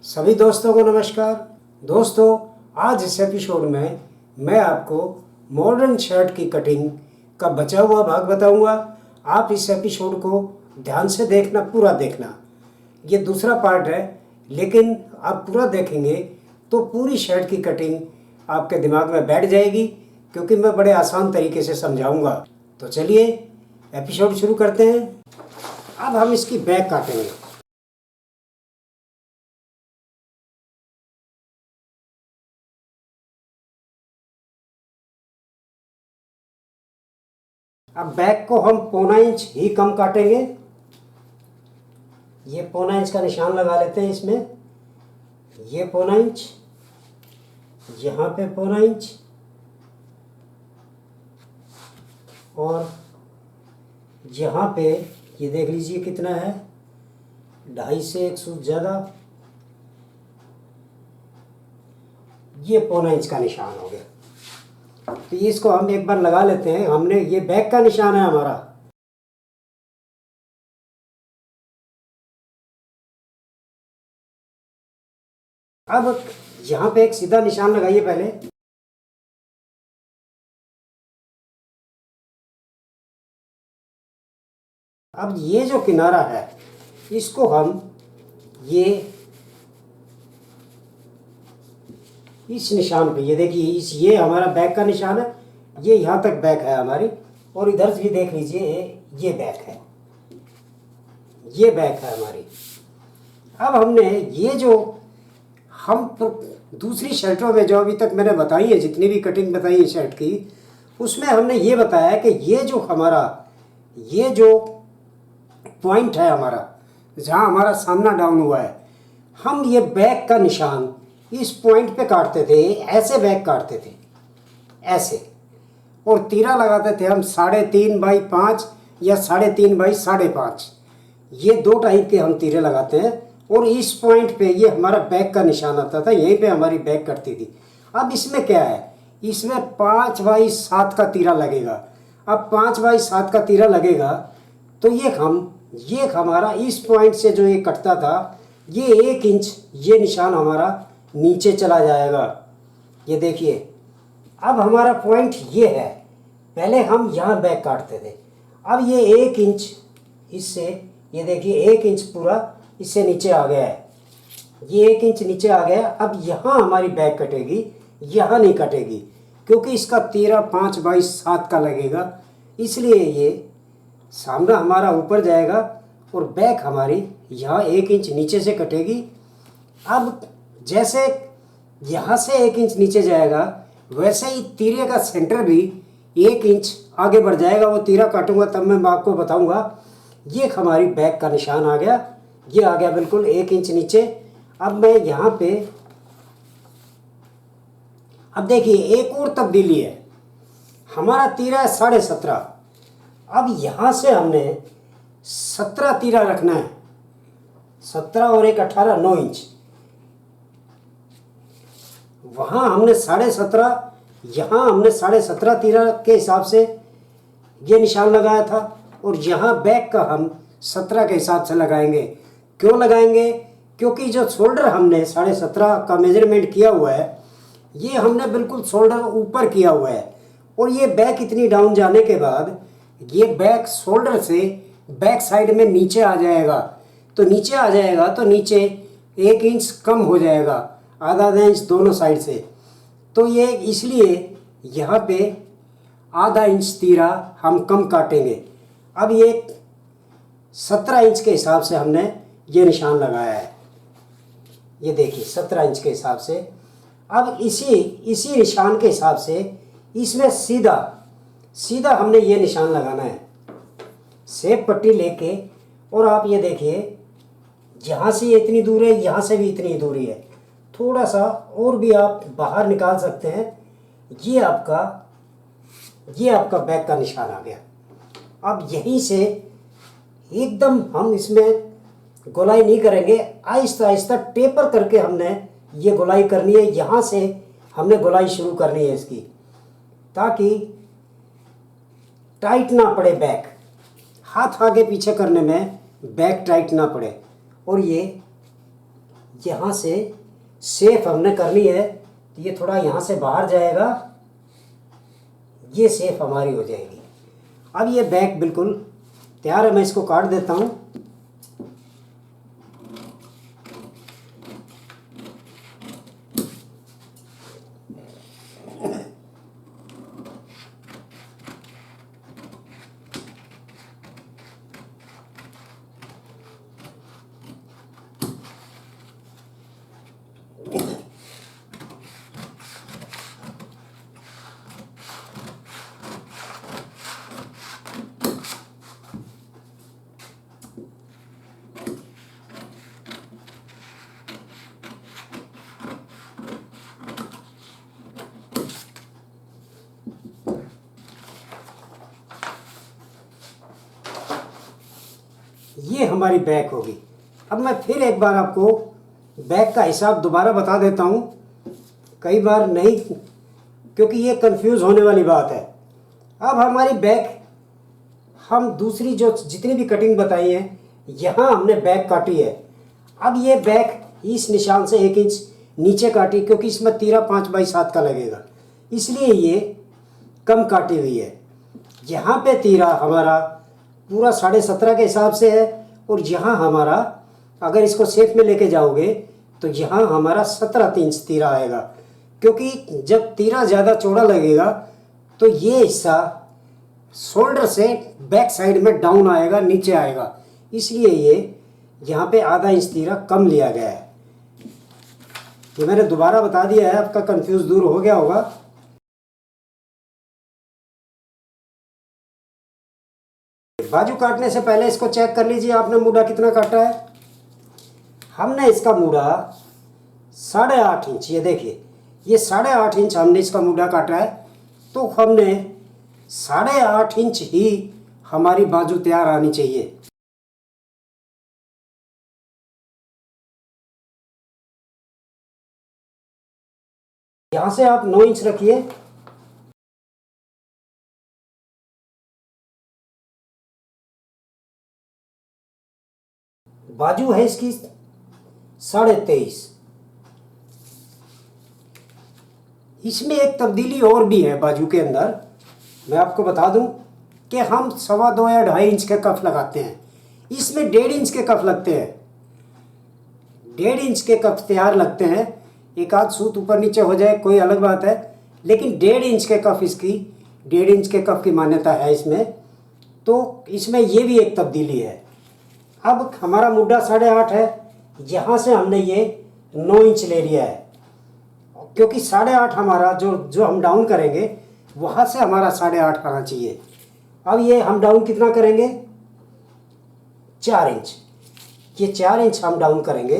सभी दोस्तों को नमस्कार। दोस्तों, आज इस एपिसोड में मैं आपको मॉडर्न शर्ट की कटिंग का बचा हुआ भाग बताऊंगा। आप इस एपिसोड को ध्यान से देखना, पूरा देखना। ये दूसरा पार्ट है, लेकिन आप पूरा देखेंगे तो पूरी शर्ट की कटिंग आपके दिमाग में बैठ जाएगी, क्योंकि मैं बड़े आसान तरीके से समझाऊंगा। तो चलिए एपिसोड शुरू करते हैं। अब हम इसकी बैक काटेंगे। अब बैक को हम 1.25 इंच ही कम काटेंगे। ये 1.25 इंच का निशान लगा लेते हैं इसमें। ये 1.25 इंच, यहाँ पे 1.25 इंच, और यहाँ पे ये देख लीजिए कितना है, 2.5 से 1 सूत ज़्यादा। ये 1.25 इंच का निशान हो गया। तो इसको हम एक बार लगा लेते हैं। हमने ये बैक का निशान है हमारा। अब यहाँ पे एक सीधा निशान लगाइए पहले। अब ये जो किनारा है इसको हम इस निशान पे, ये देखिए ये हमारा बैक का निशान है। ये यहाँ तक बैक है हमारी, और इधर से भी देख लीजिए ये बैक है, ये बैक है हमारी। अब हमने ये जो हम दूसरी शर्टों में जो अभी तक मैंने बताई है, जितनी भी कटिंग बताई है शर्ट की, उसमें हमने ये बताया कि ये जो हमारा ये जो पॉइंट है हमारा, जहाँ हमारा सामना डाउन हुआ है, हम ये बैक का निशान इस पॉइंट पे काटते थे। ऐसे बैक काटते थे, ऐसे, और तीरा लगाते थे हम 3.5x5 या 3.5x5.5। ये 2 टाइप के हम तीरे लगाते हैं, और इस पॉइंट पे ये हमारा बैक का निशान आता था, यहीं पे हमारी बैक कटती थी। अब इसमें क्या है, इसमें 5x7 का तीरा लगेगा। अब 5x7 का तीरा लगेगा तो ये हमारा इस पॉइंट से जो ये कटता था, ये 1 इंच ये निशान हमारा नीचे चला जाएगा। ये देखिए, अब हमारा पॉइंट ये है। पहले हम यहाँ बैक काटते थे, अब ये 1 इंच इससे, ये देखिए 1 इंच पूरा इससे नीचे आ गया है। ये 1 इंच नीचे आ गया। अब यहाँ हमारी बैक कटेगी, यहाँ नहीं कटेगी, क्योंकि इसका तीरा 5x7 का लगेगा। इसलिए ये सामना हमारा ऊपर जाएगा और बैक हमारी यहाँ 1 इंच नीचे से कटेगी। अब जैसे यहाँ से 1 इंच नीचे जाएगा, वैसे ही तीरे का सेंटर भी 1 इंच आगे बढ़ जाएगा। वो तीरा काटूंगा तब मैं आपको बताऊंगा। ये हमारी बैक का निशान आ गया, ये आ गया बिल्कुल 1 इंच नीचे। अब मैं यहाँ पे, अब देखिए एक और तब्दीली है। हमारा तीरा है 17.5। अब यहाँ से हमने 17 तीरा रखना है। 17 और 1 18, 9 इंच। वहाँ हमने 17.5, यहाँ हमने 17.5 तीरा के हिसाब से ये निशान लगाया था, और यहाँ बैक का हम 17 के हिसाब से लगाएंगे। क्यों लगाएंगे? क्योंकि जो शोल्डर हमने 17.5 का मेजरमेंट किया हुआ है, ये हमने बिल्कुल शोल्डर ऊपर किया हुआ है, और ये बैक इतनी डाउन जाने के बाद ये बैक शोल्डर से बैक साइड में नीचे आ जाएगा। तो नीचे आ जाएगा तो नीचे 1 इंच कम हो जाएगा, आधा इंच दोनों साइड से। तो ये इसलिए यहाँ पे आधा इंच तीरा हम कम काटेंगे। अब ये 17 इंच के हिसाब से हमने ये निशान लगाया है। ये देखिए 17 इंच के हिसाब से। अब इसी निशान के हिसाब से इसमें सीधा हमने ये निशान लगाना है। सेब पट्टी लेके, और आप ये देखिए यहाँ से ये इतनी दूर है, यहाँ से भी इतनी दूरी है। थोड़ा सा और भी आप बाहर निकाल सकते हैं। ये आपका बैक का निशान आ गया। अब यहीं से एकदम हम इसमें गोलाई नहीं करेंगे, आहिस्ता आहिस्ता टेपर करके हमने ये गोलाई करनी है। यहाँ से हमने गोलाई शुरू करनी है इसकी, ताकि टाइट ना पड़े बैक। हाथ आगे पीछे करने में बैक टाइट ना पड़े। और ये यहाँ से शेप हमने करनी है तो ये थोड़ा यहाँ से बाहर जाएगा, ये शेप हमारी हो जाएगी। अब ये बैक बिल्कुल तैयार है, मैं इसको काट देता हूँ। ये हमारी बैक होगी। अब मैं फिर एक बार आपको बैक का हिसाब दोबारा बता देता हूँ, कई बार नहीं, क्योंकि ये कंफ्यूज होने वाली बात है। अब हमारी बैक, हम दूसरी जो जितनी भी कटिंग बताई है, यहाँ हमने बैक काटी है। अब ये बैक इस निशान से 1 इंच नीचे काटी, क्योंकि इसमें तीरा 5x7 का लगेगा, इसलिए ये कम काटी हुई है। यहाँ पे तीरा हमारा पूरा 17.5 के हिसाब से है, और यहाँ हमारा, अगर इसको शेप में लेके जाओगे तो यहाँ हमारा 17 इंच तीरा आएगा, क्योंकि जब तीरा ज़्यादा चौड़ा लगेगा तो ये हिस्सा शोल्डर से बैक साइड में डाउन आएगा, नीचे आएगा, इसलिए ये यहाँ पे आधा इंच तीरा कम लिया गया है। ये मैंने दोबारा बता दिया है, आपका कंफ्यूज दूर हो गया होगा। बाजू काटने से पहले इसको चेक कर लीजिए आपने मूढ़ा कितना काटा है। हमने इसका मूढ़ा 8.5 इंच, ये देखिए ये 8.5 इंच हमने इसका मूढ़ा काटा है, तो हमने 8.5 इंच ही हमारी बाजू तैयार आनी चाहिए। यहाँ से आप 9 इंच रखिए। बाजू है इसकी 23.5। इसमें एक तब्दीली और भी है बाजू के अंदर, मैं आपको बता दूं कि हम 2.25 या 2.5 इंच के कफ लगाते हैं, इसमें 1.5 इंच के कफ लगते हैं। 1.5 इंच के कफ तैयार लगते हैं, एक आध सूत ऊपर नीचे हो जाए कोई अलग बात है, लेकिन 1.5 इंच के कफ, इसकी 1.5 इंच के कफ की मान्यता है इसमें। तो इसमें ये भी एक तब्दीली है। अब हमारा मुड्ढा 8.5 है, यहाँ से हमने ये 9 इंच ले लिया है, क्योंकि 8.5 हमारा जो हम डाउन करेंगे वहाँ से हमारा 8.5 आना चाहिए। अब ये हम डाउन कितना करेंगे, 4 इंच, ये 4 इंच हम डाउन करेंगे।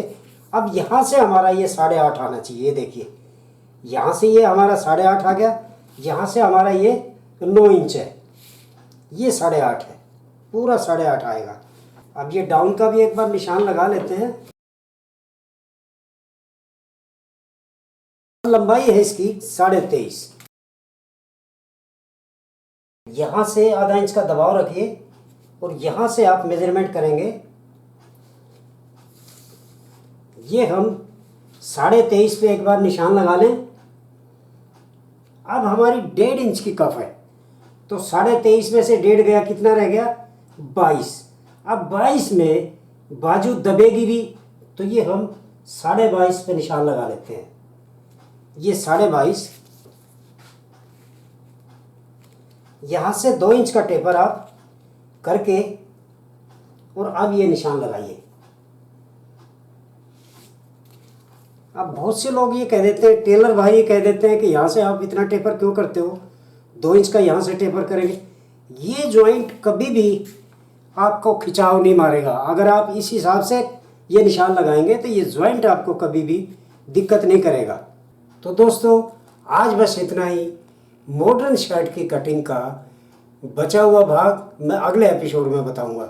अब यहाँ से हमारा ये 8.5 आना चाहिए, ये देखिए यहाँ से ये हमारा 8.5 आ गया, यहाँ से हमारा ये 9 इंच है, ये 8.5 है, पूरा 8.5 आएगा। अब ये डाउन का भी एक बार निशान लगा लेते हैं। लंबाई है इसकी 23.5। यहाँ से आधा इंच का दबाव रखिए और यहाँ से आप मेजरमेंट करेंगे। ये हम 23.5 पे एक बार निशान लगा लें। अब हमारी 1.5 इंच की कफ है, तो 23.5 में से 1.5 गया, कितना रह गया, 22। अब 22 में बाजू दबेगी भी, तो ये हम 22.5 पे निशान लगा लेते हैं। ये 22.5, यहाँ से 2 इंच का टेपर आप करके और अब ये निशान लगाइए। अब बहुत से लोग ये कह देते हैं, टेलर भाई ये कह देते हैं कि यहाँ से आप इतना टेपर क्यों करते हो, 2 इंच का यहाँ से टेपर करेंगे। ये जॉइंट कभी भी आपको खिंचाव नहीं मारेगा। अगर आप इस हिसाब से ये निशान लगाएंगे तो ये जॉइंट आपको कभी भी दिक्कत नहीं करेगा। तो दोस्तों आज बस इतना ही। मॉडर्न शर्ट की कटिंग का बचा हुआ भाग मैं अगले एपिसोड में बताऊंगा।